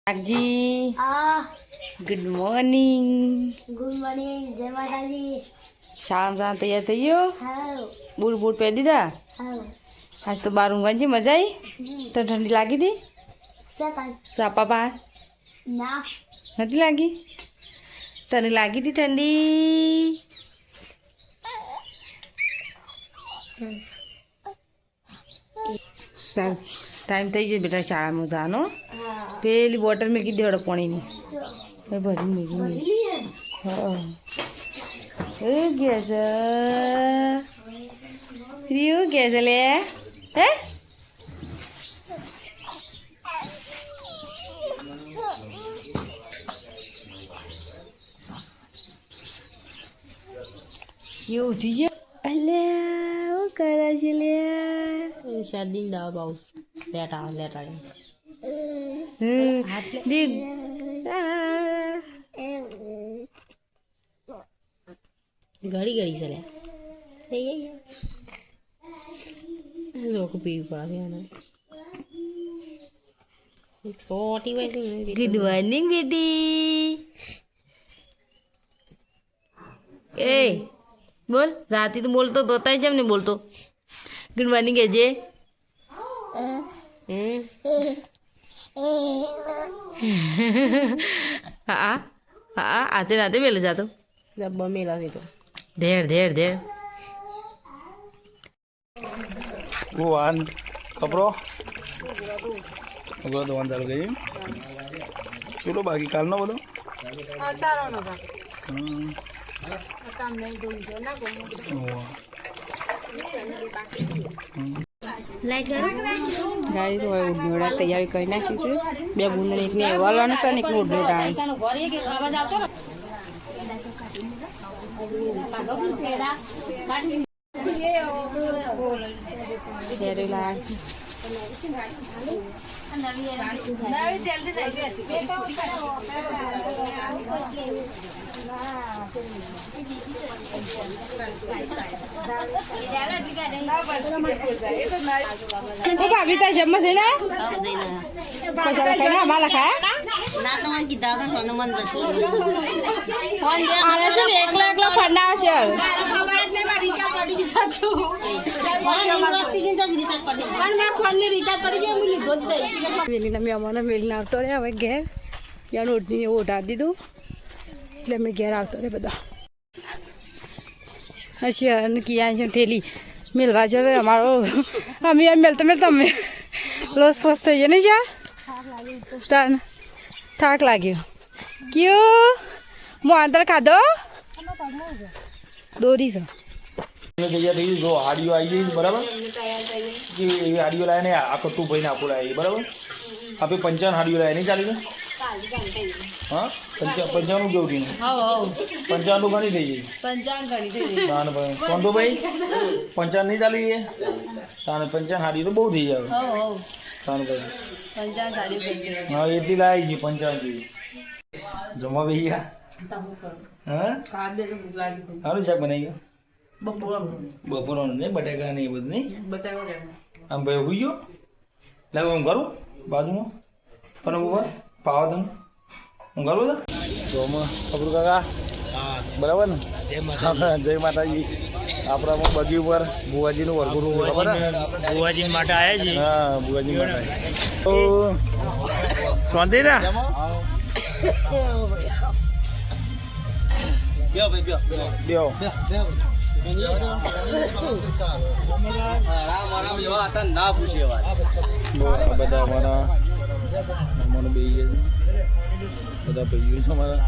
जी good morning जय माता जी। शाम शाम तैयार થઈ ગયો બૂટ બૂટ પહેરી દીધા આજ તો બહાર ઊંઘવાની મજા આવી તો ઠંડી લાગી હતી સાપા બહાર ના નથી લાગી તને લાગી હતી ઠંડી टाइम થઈ ગયો બેટા શાળામાં જવાનો પેલી બોટલ મેં કીધી હડો પાણીની ભરી મેગી હા એ ગેસ રીયુ ગેસ લે હે યુ ઉઠી ગયો અલ્યા હું કરે છે લે શરદી દવા પાઉં લેટા દીક ઘડી ઘડી છે લે લોકો પીવી પડે એને 180 વયસે ગુડ મોર્નિંગ બેટી એ બોલ રાતી તો બોલતો તોતા કેમ નહીં બોલતો ગુડ મોર્નિંગ કહેજે હા હા આતે રાતે મેલે જાતો ડબ્બા મેલા છે તો ધેર ધેર ધેર વાન કપરો અગર દવાન ચાલુ ગઈ ચલો બાકી કાલનો બોલો લાઈટ કરો ગાઈસ હવે ઉડનોડા તૈયારી કરી નાખી છે બે બુંદને એકને વાળવાનો છે ને એકને ઉડનો ડાન્સ ત્યારે લાગ ભાભી તાર જમવા છે ને પૈસા લખાય અમાર લખાયા ના તો મને કીધા હતા સોનો મન આને છે ને એકલો એકલો ફરનાર છે મેલીના મહેમાનો મેલીને આવતો રહે હવે ઘેર યાર ઓઢની ઓઢાડી દીધું એટલે અમે ઘેર આવતો રહે બધા હશે અને કિયા છે ઠેલી મેલવા છે અમારો અમે એમ મેલતા મેલતા અમે લોસ ફોસ થઈ જાય ને જ્યાં તન થાક લાગ્યો કયો હું આંતર ખાધો દોરી છે તૈયાર થઈ જો હાડીઓ આવી ગઈ બરાબર જે એવી હાડીઓ લાવીને આ કટ્ટુ ભાઈને આપો લાવી બરાબર આપણે 55 હાડીઓ લાવી નહીં ચાલી હા 55 કેવું થયું 55 ઘણી થઈ ગઈ 55 ઘણી થઈ તાન ભાઈ કોંડો ભાઈ 55 નહીં ચાલી તાન 55 હાડી તો બહુ થઈ જાય તાન ભાઈ 55 સાડી હા એટલી લાવી ગઈ 55 જેવી જમવા બેસી ગયા હા સારું શાક બનાવી ગયો બપોરનું નહીં બટાકા ને એ બધું નહીં આમ ભાઈ હોઈ ગયો લાવ હું કરું બાજુમાં પણ ઉપર પાવા તમે હું કરું તો ખબર કાકા બરાબર ને જય માતાજી આપણામાં બગી ઉપર બુવાજીનું વરઘોડું બરાબર બુવાજી માટે આવ્યા છે હા બુવાજી માટે તો શાંતિ ને બેહો બધા અમારા મહેમાનો બે ગયા છે બધા ભાઈઓ છે અમારા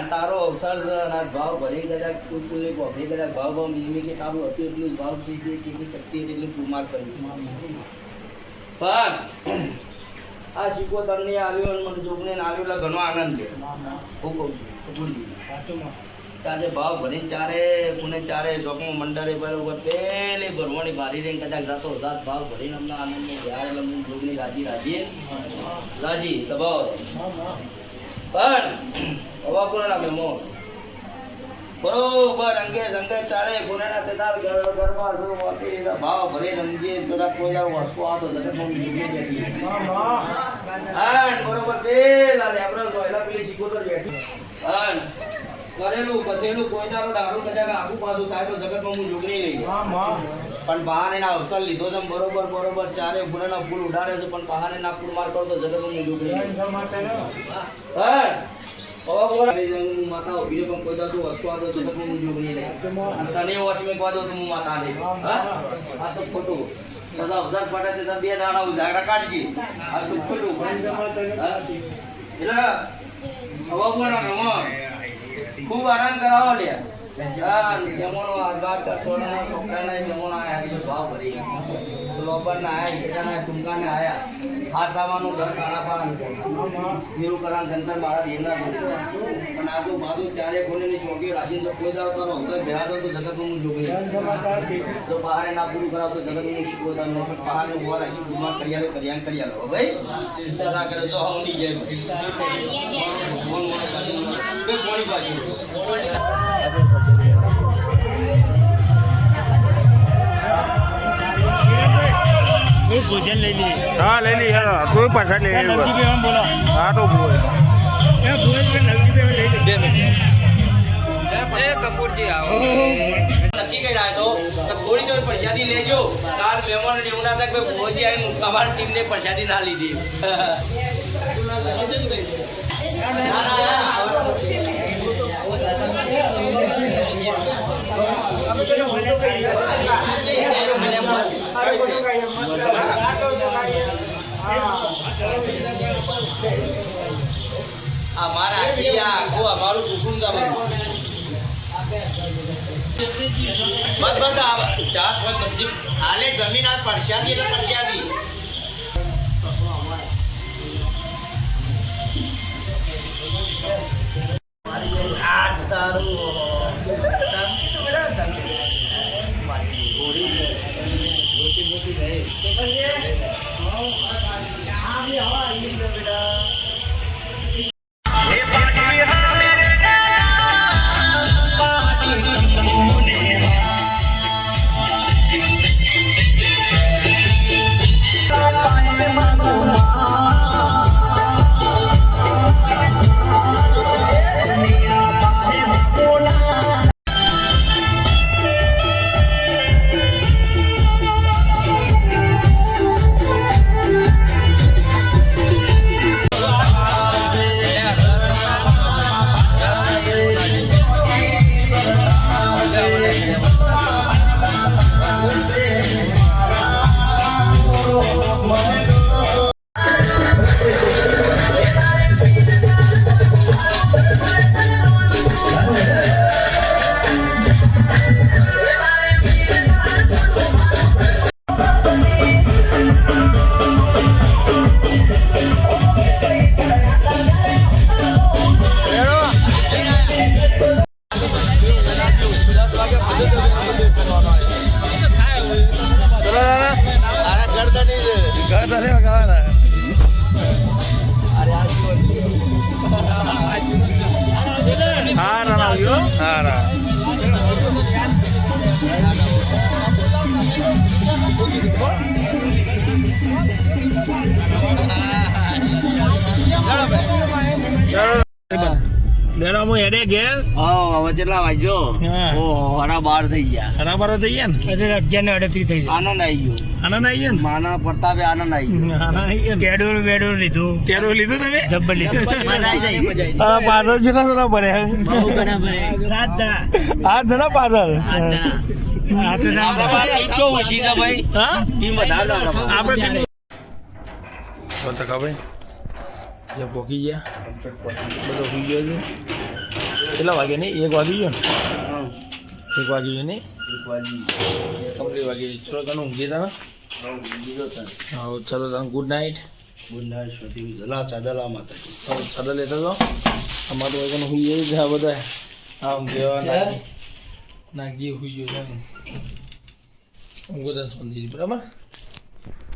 તારો અવસર ભાવ ભરી કદાચ ભાવ ભાવ મીમી કે તારું હતું એટલું ભાવ થઈ ગઈ કેટલી શક્તિ એટલું કુમાર કર્યું પણ આ શીખવો તમને આવ્યો અને મને જોગને આવ્યો એટલે ઘણો આનંદ છે હું કહું છું આજે ભાવ ભરીને ચારે પુણે ચારે ચોકમાં મંડળે બરોબર પેલી ભરવાની ભારી રહીને કદાચ જાતો જાત ભાવ ભરીને અમને આનંદ જાય એટલે હું જોગની રાજી સ્વભાવ પણ હવા કોના મેમો બરોબર અંગે સંગે ચારે કોના તેદાર ગરબા જો વાપી રીતા ભાવ ભરી રંગે બધા કોઈ વસ્તુ આ તો જગતમાં નીકળી બેઠી હા બરોબર પેલા લેબરલ સોયલા પેલી શીખોતર બેઠી હા કરેલું બધેલું કોઈ દારો દારૂ કદાચ આગુ પાછું થાય તો જગતમાં હું જોગણી નહીં પણ બહાર એના અવસર લીધો છે બરોબર ચારે ગુનાના ફૂલ ઉડાડે છે પણ બહાર એના ફૂલ માર કરતો જગતમાં હું જોગણી હા માતા ઉભી પણ કોઈ દાડો વસ્તુ આ તો જગતમાં હું જોગણી નહીં તને વસમે કહો તો હું માતા નહીં હા આ તો ખોટું બધા અવસર પડે તે બે દાડા ઉજાગરા કાઢજી આ તો ખોટું એટલે હવા બોલા નમો ખૂબ આનંદ કરાવો લે હા જમોનો આગાત છોડના છોકરાના જમોનો આયા તો ભાવ ભરી તો લોપરના આયા જેટાના ટુંકાને આયા હાથ સામાનું ઘર કાણા પાણ નીરું કરાન ધંતર મારા દેના પણ આજુ બાજુ ચારે કોનેની ચોકી રાખીને તો કોઈ દાડો તારો અવસર ભેળા તો જગતનું હું જોગી તો બહારે ના પૂરું કરાવ તો જગતનું શીખવતા ન પણ બહારને ઉભા રાખી પૂરમાં કરિયાલો ભાઈ ચિંતા ના કરે તો હું નહીં જાય ભોજન લઈ લઈએ હા લઈ લઈએ કોઈ પાછા લઈ બોલો હા તો બોલ નક્કી કર્યા તો થોડી થોડી પ્રસાદી લેજો કાલ મહેમાન એવું ના થાય કે ભોજી આવી તમારી ટીમને પ્રસાદી ના લીધી હાલે જમીન આ પરસ્યાદી એટલે પરસ્યાદી લેરામાં હેડે ઘેર હવે કેટલા વાગ્યો ઓહો 12:30 થઈ ગયા હરાબરો થઈ ગયા ને એટલે 11:38 થઈ જાય આનંદ આવી ગયો આનંદ આવી ગયો ને માના પ્રતાપે આનંદ આવી ગયો આનંદ આવી ગયો કેડોલ વેડોલ લીધું કેડોલ લીધું તમે જબ્બર લીધું મજા આવી જાય તારા પાછળ કેટલા જણા ભર્યા બહુ ઘણા ભરે 7 જણા 8 જણા પાછળ 8 જણા ભાઈ હા ટીમ વધારે આપણે ભાઈ જ્યાં પોકી ગયા બધો હોઈ ગયો છે કેટલા વાગ્યા નહીં 1 વાગી ગયો ને 1 વાગી ગયો નહીં કમ્પ્લીટ વાગી ગઈ ચલો તને ઊંઘી તને હા ચલો તને ગુડ નાઇટ ચાદલા માતાજી ચાદર લેતા જાઓ અમારું વાગ્યાને હોઈ જાય છે આ બધા આમ કેવા નાગજી હોઈ ગયો છે ઊંઘો તને સોંધી બરાબર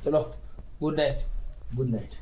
ચલો ગુડ નાઇટ ગુડ નાઇટ